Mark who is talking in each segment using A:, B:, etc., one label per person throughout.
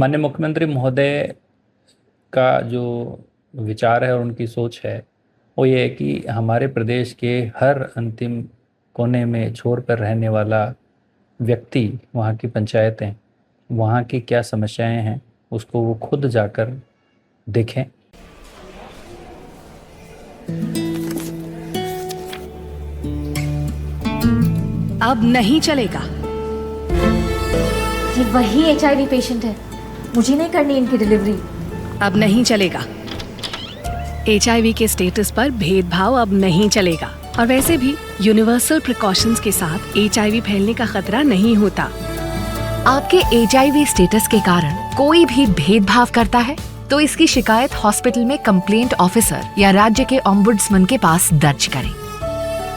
A: माननीय मुख्यमंत्री महोदय का जो विचार है और उनकी सोच है वो ये है कि हमारे प्रदेश के हर अंतिम कोने में छोर पर रहने वाला व्यक्ति, वहाँ की पंचायतें, वहाँ की क्या समस्याएं हैं उसको वो खुद जाकर देखें।
B: अब नहीं चलेगा।
C: ये वही HIV पेशेंट है, मुझे नहीं करनी इनकी डिलीवरी।
B: अब नहीं चलेगा। HIV के स्टेटस पर भेदभाव अब नहीं चलेगा। और वैसे भी यूनिवर्सल प्रिकॉशंस के साथ HIV फैलने का खतरा नहीं होता।
D: आपके HIV स्टेटस के कारण कोई भी भेदभाव करता है तो इसकी शिकायत हॉस्पिटल में कंप्लेंट ऑफिसर या राज्य के ओम्बुड्समैन के पास दर्ज करें,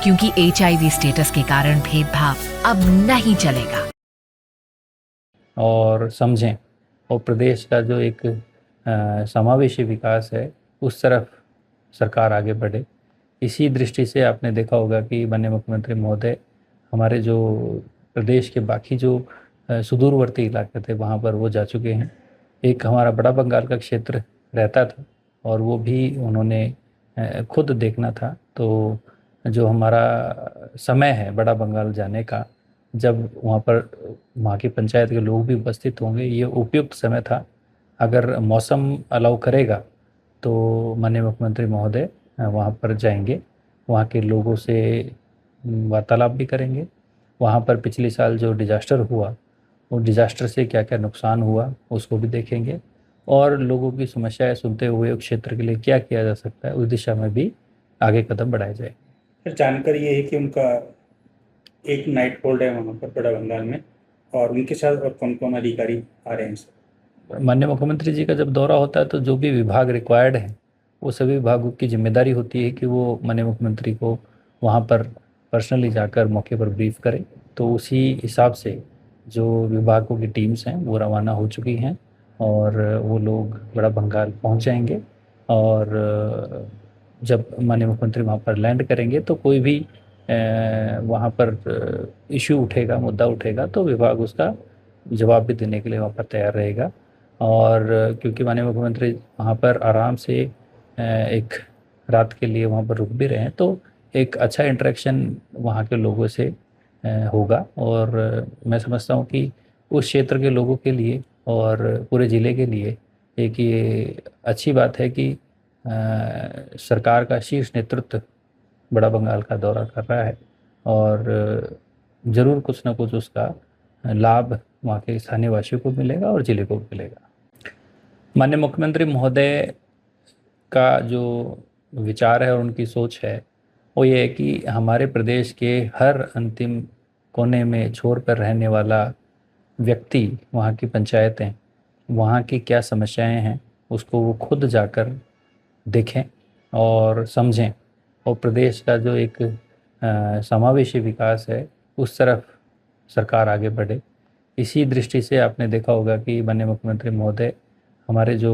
D: क्योंकि HIV स्टेटस के कारण भेदभाव अब नहीं चलेगा।
A: और समझें और प्रदेश का जो एक समावेशी विकास है उस तरफ सरकार आगे बढ़े। इसी दृष्टि से आपने देखा होगा कि माननीय मुख्यमंत्री महोदय हमारे जो प्रदेश के बाकी जो सुदूरवर्ती इलाके थे वहाँ पर वो जा चुके हैं। एक हमारा बड़ा बंगाल का क्षेत्र रहता था और वो भी उन्होंने खुद देखना था। तो जो हमारा समय है बड़ा बंगाल जाने का, जब वहाँ पर वहाँ की पंचायत के लोग भी उपस्थित होंगे, ये उपयुक्त समय था। अगर मौसम अलाउ करेगा तो माननीय मुख्यमंत्री महोदय वहाँ पर जाएंगे, वहाँ के लोगों से वार्तालाप भी करेंगे। वहाँ पर पिछले साल जो डिजास्टर हुआ, वो डिजास्टर से क्या क्या नुकसान हुआ उसको भी देखेंगे और लोगों की समस्याएं सुनते हुए उस क्षेत्र के लिए क्या किया जा सकता है उस दिशा में भी आगे कदम बढ़ाए जाए।
E: सर, जानकारी ये है कि उनका एक नाइट होल्ड है वहाँ पर बड़ा बंगाल में, और उनके साथ और कौन कौन अधिकारी आ रहे हैं सर?
A: माननीय मुख्यमंत्री जी का जब दौरा होता है तो जो भी विभाग रिक्वायर्ड है वो सभी विभागों की जिम्मेदारी होती है कि वो माननीय मुख्यमंत्री को वहाँ पर पर्सनली जाकर मौके पर ब्रीफ करें। तो उसी हिसाब से जो विभागों की टीम्स हैं वो रवाना हो चुकी हैं और वो लोग बड़ा बंगाल पहुँच जाएंगे। और जब माननीय मुख्यमंत्री वहाँ पर लैंड करेंगे तो कोई भी वहाँ पर इशू उठेगा, मुद्दा उठेगा तो विभाग उसका जवाब भी देने के लिए वहाँ पर तैयार रहेगा। और क्योंकि माननीय मुख्यमंत्री वहाँ पर आराम से एक रात के लिए वहाँ पर रुक भी रहे हैं तो एक अच्छा इंटरेक्शन वहाँ के लोगों से होगा। और मैं समझता हूँ कि उस क्षेत्र के लोगों के लिए और पूरे ज़िले के लिए एक ये अच्छी बात है कि सरकार का शीर्ष नेतृत्व बड़ा बंगाल का दौरा कर रहा है और ज़रूर कुछ ना कुछ उसका लाभ वहाँ के स्थानीय वासियों को मिलेगा और ज़िले को मिलेगा। माननीय मुख्यमंत्री महोदय का जो विचार है और उनकी सोच है वो ये है कि हमारे प्रदेश के हर अंतिम कोने में छोर पर रहने वाला व्यक्ति, वहाँ की पंचायतें, वहाँ की क्या समस्याएं हैं उसको वो खुद जाकर देखें और समझें और प्रदेश का जो एक समावेशी विकास है उस तरफ सरकार आगे बढ़े। इसी दृष्टि से आपने देखा होगा कि माननीय मुख्यमंत्री महोदय हमारे जो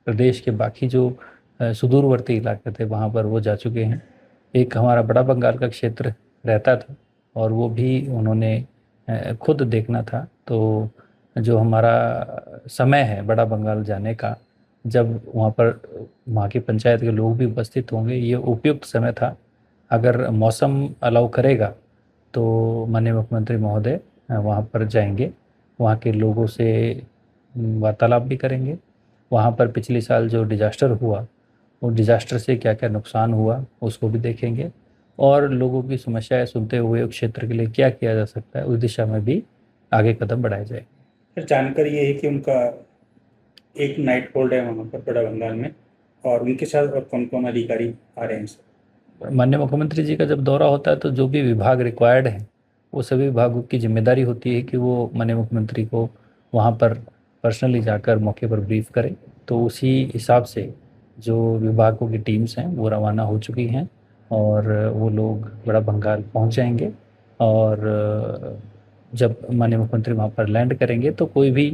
A: प्रदेश के बाकी जो सुदूरवर्ती इलाके थे वहाँ पर वो जा चुके हैं। एक हमारा बड़ा बंगाल का क्षेत्र रहता था और वो भी उन्होंने खुद देखना था। तो जो हमारा समय है बड़ा बंगाल जाने का, जब वहाँ पर वहाँ की पंचायत के लोग भी उपस्थित होंगे, ये उपयुक्त समय था। अगर मौसम अलाउ करेगा तो माननीय मुख्यमंत्री महोदय वहाँ पर जाएंगे, वहाँ के लोगों से वार्तालाप भी करेंगे। वहाँ पर पिछले साल जो डिजास्टर हुआ, वो डिजास्टर से क्या क्या नुकसान हुआ उसको भी देखेंगे और लोगों की समस्याएं सुनते हुए उस क्षेत्र के लिए क्या किया जा सकता है उस दिशा में भी आगे कदम बढ़ाए जाए।
E: सर, जानकारी ये है कि उनका एक नाइट होल्ड है वहाँ पर बड़ा बंगाल में, और उनके साथ और कौन कौन अधिकारी आ रहे हैं सर?
A: माननीय मुख्यमंत्री जी का जब दौरा होता है तो जो भी विभाग रिक्वायर्ड है वो सभी विभागों की जिम्मेदारी होती है कि वो माननीय मुख्यमंत्री को वहाँ पर पर्सनली जाकर मौके पर ब्रीफ करें। तो उसी हिसाब से जो विभागों की टीम्स हैं वो रवाना हो चुकी हैं और वो लोग बड़ा बंगाल पहुँच जाएंगे। और जब माननीय मुख्यमंत्री वहाँ पर लैंड करेंगे तो कोई भी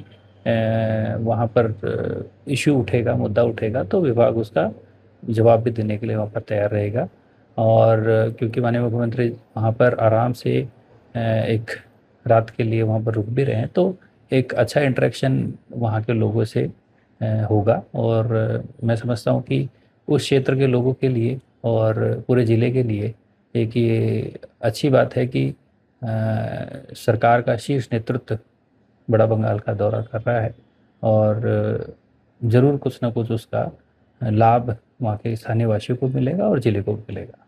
A: वहाँ पर इशू उठेगा, मुद्दा उठेगा तो विभाग उसका जवाब भी देने के लिए वहाँ पर तैयार रहेगा। और क्योंकि माननीय मुख्यमंत्री वहाँ पर आराम से एक रात के लिए वहाँ पर रुक भी रहे हैं तो एक अच्छा इंटरेक्शन वहाँ के लोगों से होगा। और मैं समझता हूँ कि उस क्षेत्र के लोगों के लिए और पूरे ज़िले के लिए एक ये अच्छी बात है कि सरकार का शीर्ष नेतृत्व बड़ा बंगाल का दौरा कर रहा है और ज़रूर कुछ ना कुछ उसका लाभ वहाँ के स्थानीय वासियों को मिलेगा और ज़िले को भी मिलेगा।